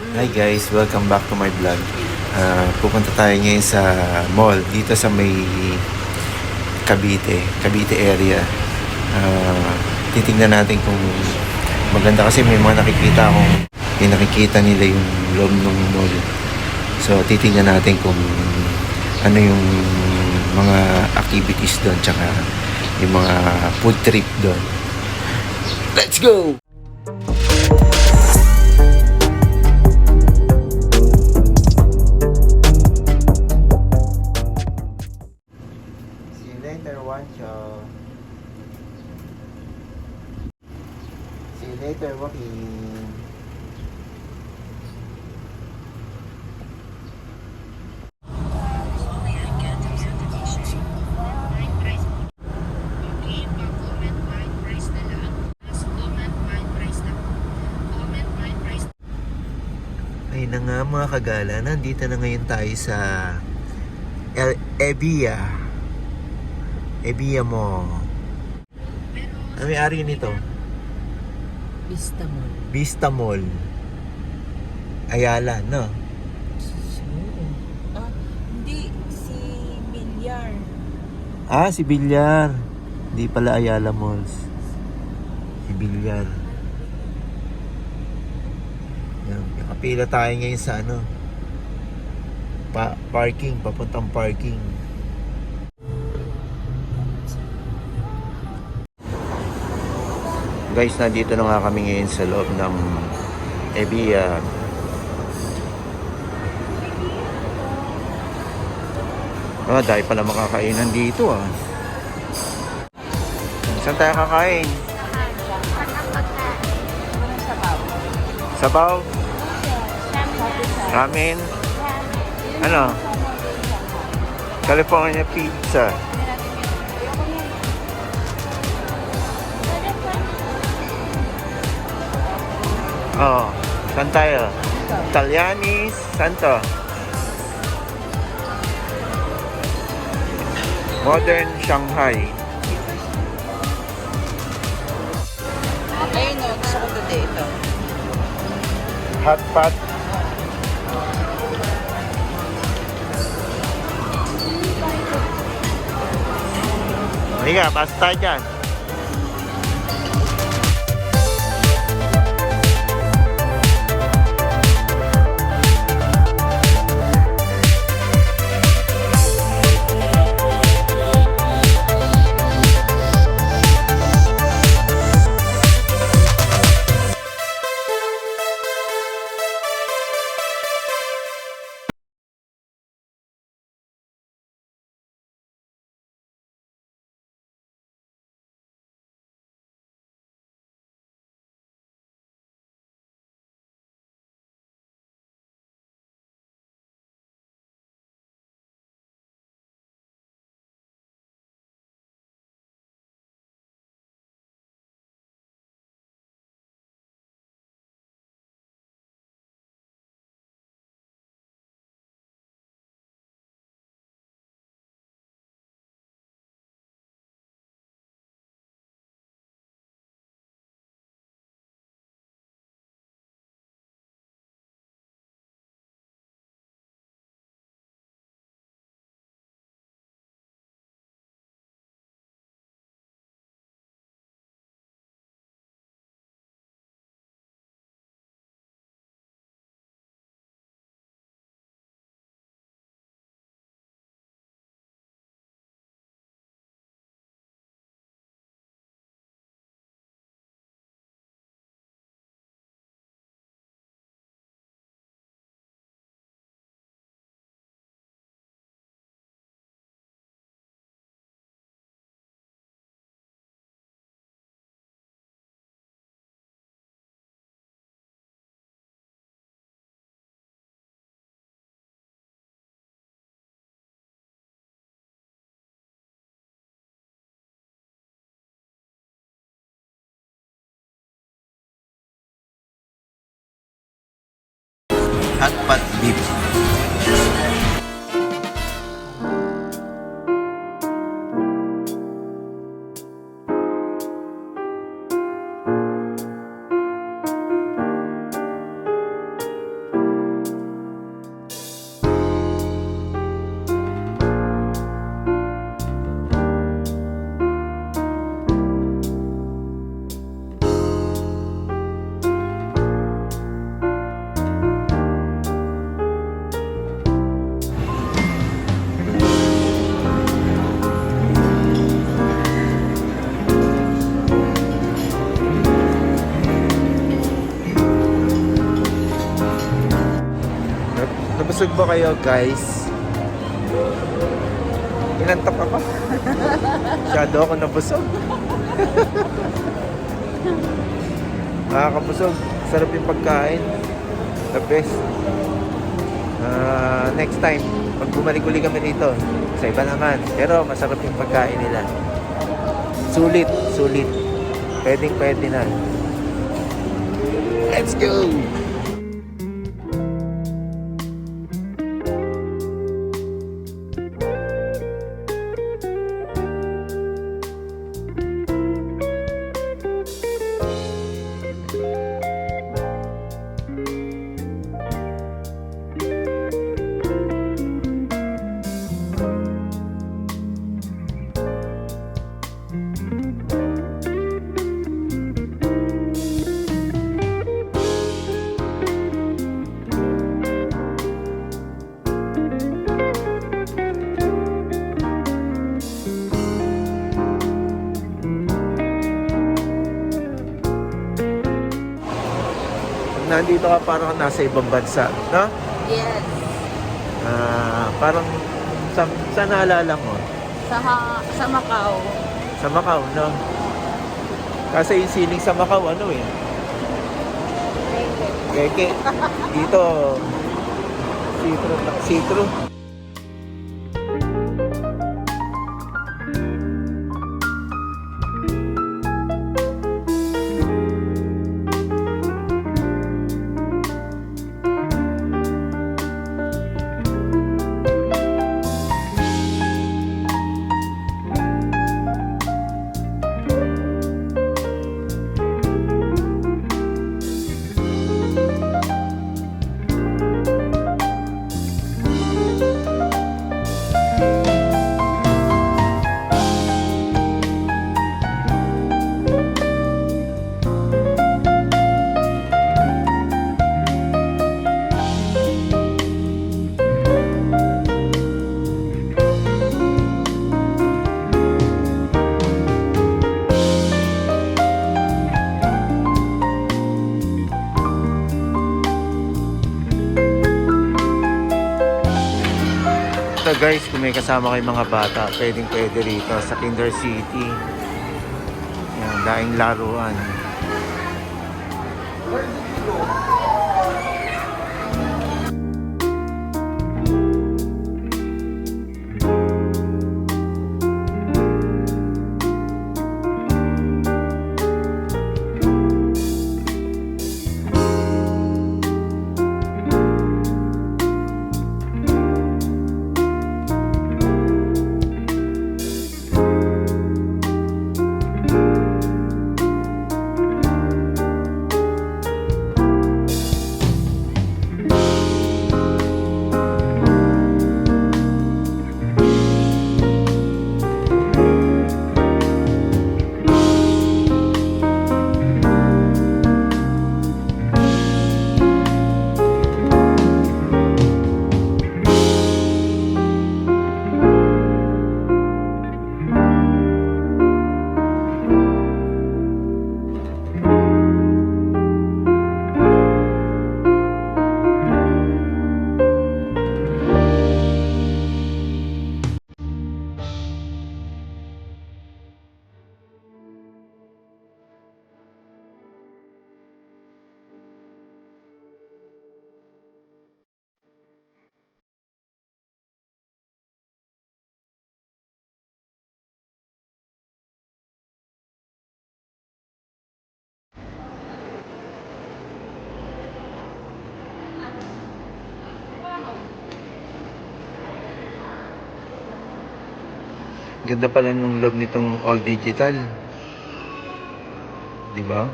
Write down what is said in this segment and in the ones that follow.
Hi guys, welcome back to my vlog. Pupunta tayo ngayon sa mall dito sa may Cavite area. Titingnan natin kung maganda kasi may mga nakikita akong nakikita nila yung loob ng mall. So titingnan natin kung ano yung mga activities doon tsaka yung mga food trip doon. Let's go! See you later, Wancho. See you later, Joaquin. Ayun na nga mga kagala, nandito na ngayon tayo sa Ebia mo. Ano may-ari nito? Vista Mall. Vista Mall. Ayala, no? Hindi. Si Bilyar. Si Bilyar. Hindi pala Ayala Malls. Si Bilyar. Yan, nakapila tayo ngayon sa parking, papuntang parking. Guys, nandito na nga kami ngayon sa loob ng Ebia. Dahil pala makakainan dito Saan tayo kakain? Sabaw? Ramen? Ano? California pizza. Saan tayo? Italianis? Saan to? Modern Shanghai. Ayun o, gusto ko to dito. Hot pot. Higa, basta dyan. Hot pot beef. Busog ba kayo, guys? Inantok ako. Masyado ako nabusog. Nakakabusog. Sarap yung pagkain. The best. Next time, pag bumalik uli kami dito, sa iba naman. Pero masarap yung pagkain nila. Sulit. Pwede na. Let's go! Nandito ka parang nasa ibang bansa, no? Yes. Parang sa naalala mo? Sa Macau. Sa Macau, no? Kasi yung siling sa Macau, ano eh? Keke. Dito, see-through. Ito guys, kung may kasama kayong mga bata, pwede rito sa Kinder City. Yan, daing laruan. Ganda pala nung loob nitong all digital. Di ba?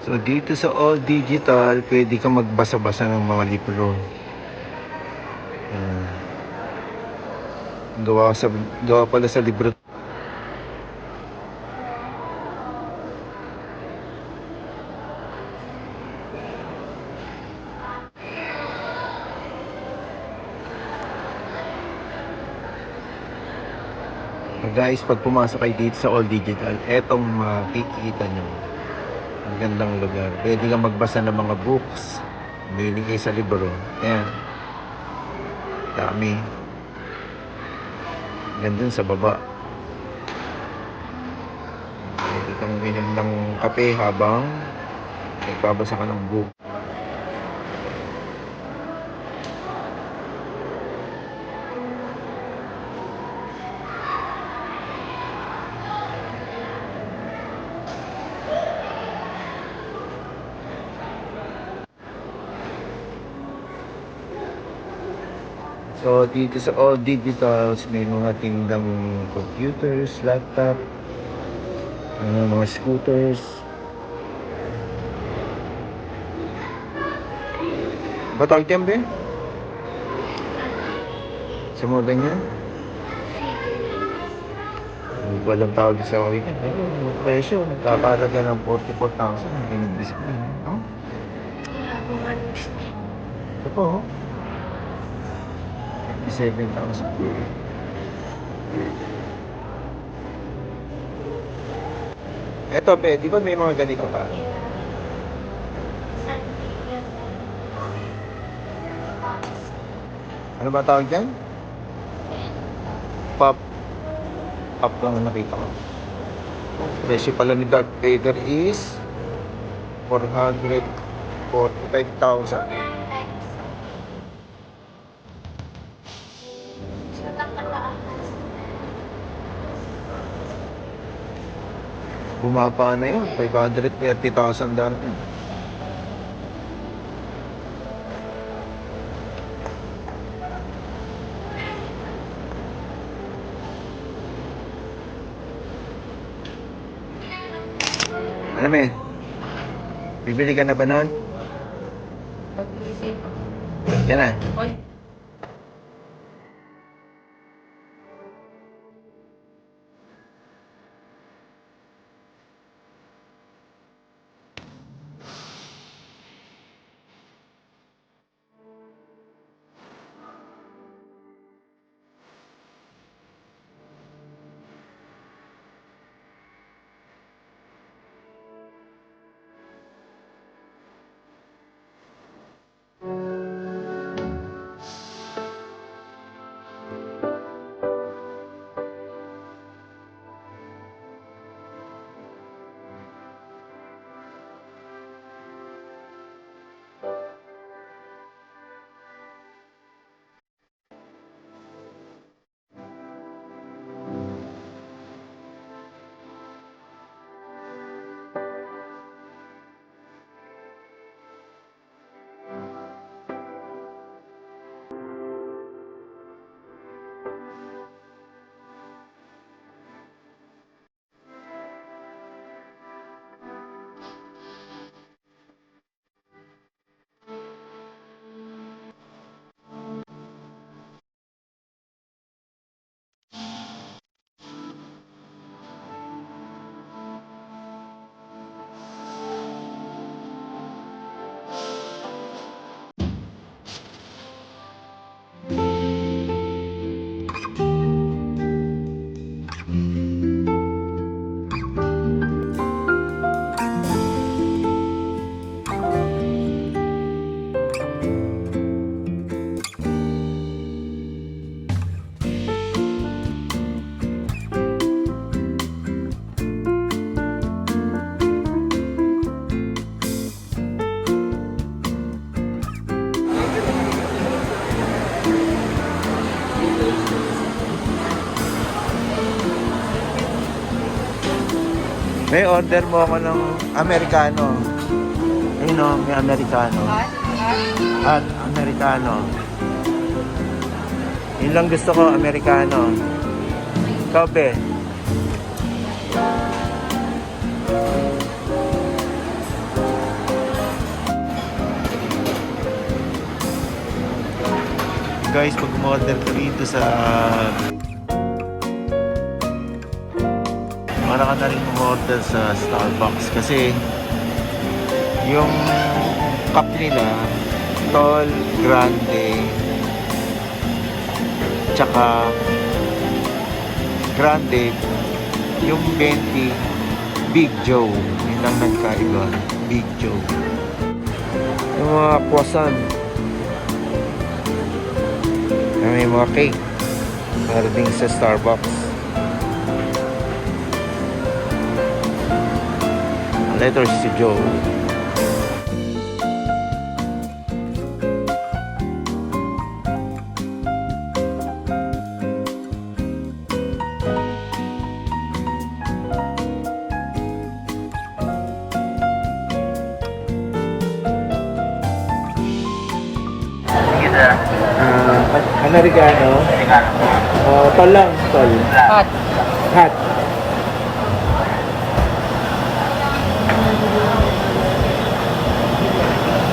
So dito sa all digital, pwede kang magbasa-basa ng mga libro. Gawa pala sa libro. Guys, pag pumasok kayo dito sa All Digital, etong makikita nyo. Ang gandang lugar. Pwede kang magbasa ng mga books. Mahilig kayo sa libro. Ayan. Dami. Gandun sa baba. Pwede kang uminom ng kape habang nagbabasa ka ng book. So, dito sa All Digitals, may mga tindang computers, laptop, mga scooters. Ba tawag dyan, be? Sa mga ganyan? Hindi ko alam tawag sa weekend. Yung presyo, nagkakalaga ng 44,000. Hindi nag-display. No? Ito po, 57,000. Eto, be, di ba may mga ganito pa? Ano ba tawag dyan? Pop. Pop lang ang nakita ko. Presyo pala ni Darth Vader is 445,000. Bumaba na yun. 530,000 dati. Alam mo bibili ka na ba nun? Pag-isip. Yan na. Oy. May order mo ako ng Americano. Ayun o, may Americano. At Americano. Yun lang gusto ko, Americano. Ikaw, be? Guys, pag umorder ka dito sa para ka na rin umorder sa Starbucks kasi yung cup nila tall, grande, tsaka Grande. Yung 20, Big Joe. Yun lang nagkaiba. Big Joe. Yung mga croissant. May mga cake. Para din sa Starbucks. Letters si Joe. Americano. Tol lang, tol. Hot. Hot.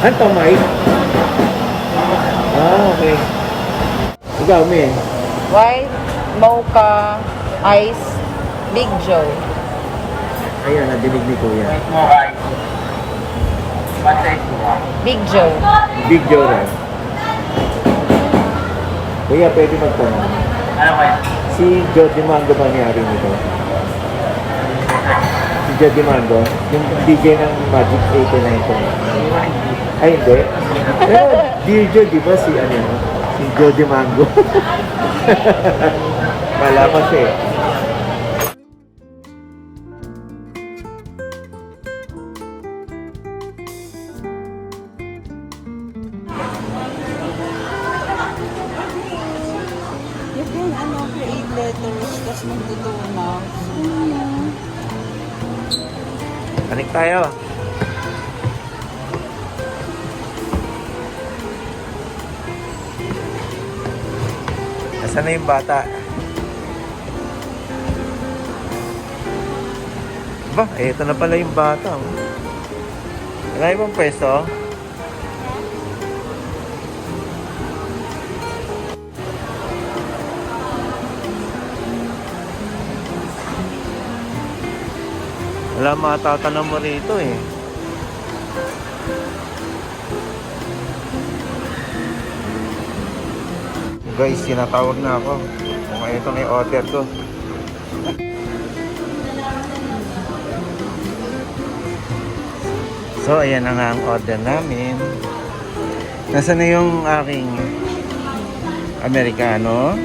Ano Mike? Okay. Ikaw, May. White, mocha, ice, Big Joe. Ayan, nadinig ni Kuya. Big Joe. Big Joe rin. Kuya, pwede magtanong. Ano kayo? Si Joe Dimango ba nangyari nito? Si Joe Dimango? Yung DJ ng Magic 89 ko. Ay, hindi. Pero, Dear Joe, di ba si, si Joe Dimango? Malaman siya eh. You can create letters, tapos magtutunaw. Panik tayo. Nasaan na yung bata? Ba, eto na pala yung bata. Oh. Wala ibang pwesto? Wala matatanong mo rito eh. Guys, sinatawag na ako. Kung ito na yung order ko. So, ayan na nga ang order namin. Nasaan na yung aking Americano?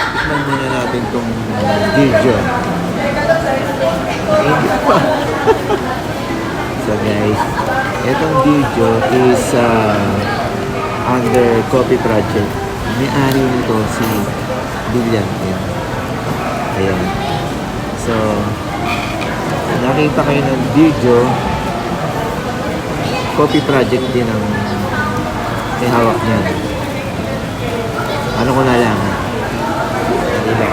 Tikman muna natin itong Dijo. So guys, itong Dijo is under Coffee Project. May-ari nito si Billian. Ayan. So, nakita kayo ng Dijo. Coffee Project din ang may hawak niyan. Ano ko na lang? Diba?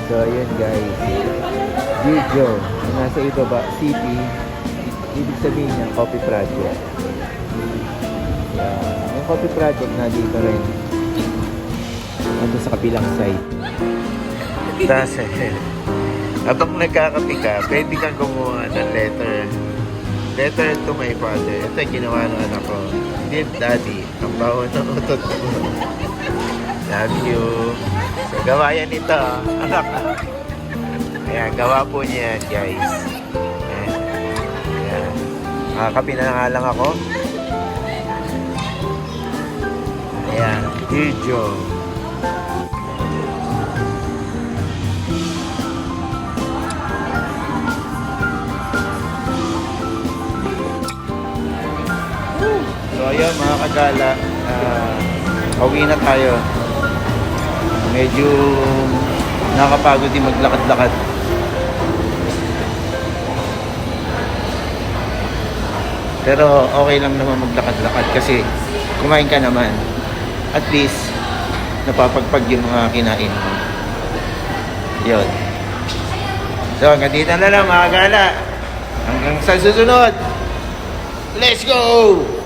So, ayan guys. Dijo. Yung nasa ibaba, city. Ibig sabihin niya, Coffee Project. Yan. Yung Coffee Project na dito rin. Nandun sa kabilang side. Tapos, habang nagkakape ka, pwede kang gumawa ng letter. Letter to my father. Ito yung ginawa ng anak ko. Dear Daddy, ang baho ng utot ko. Love you. So, gawa yan ito, anak. Ayan, gawa po niya yan, guys. Ayan. Ayan. Makakapi na nga lang ako. Ayan, Dijo. So ayun mga kagala, pauwi na tayo. Medyo nakapagod din maglakad-lakad. Pero okay lang naman maglakad-lakad kasi kumain ka naman. At least napapagpag yung mga kinain mo. Yun. So hanggang dito na lang mga kagala. Hanggang sa susunod. Let's go!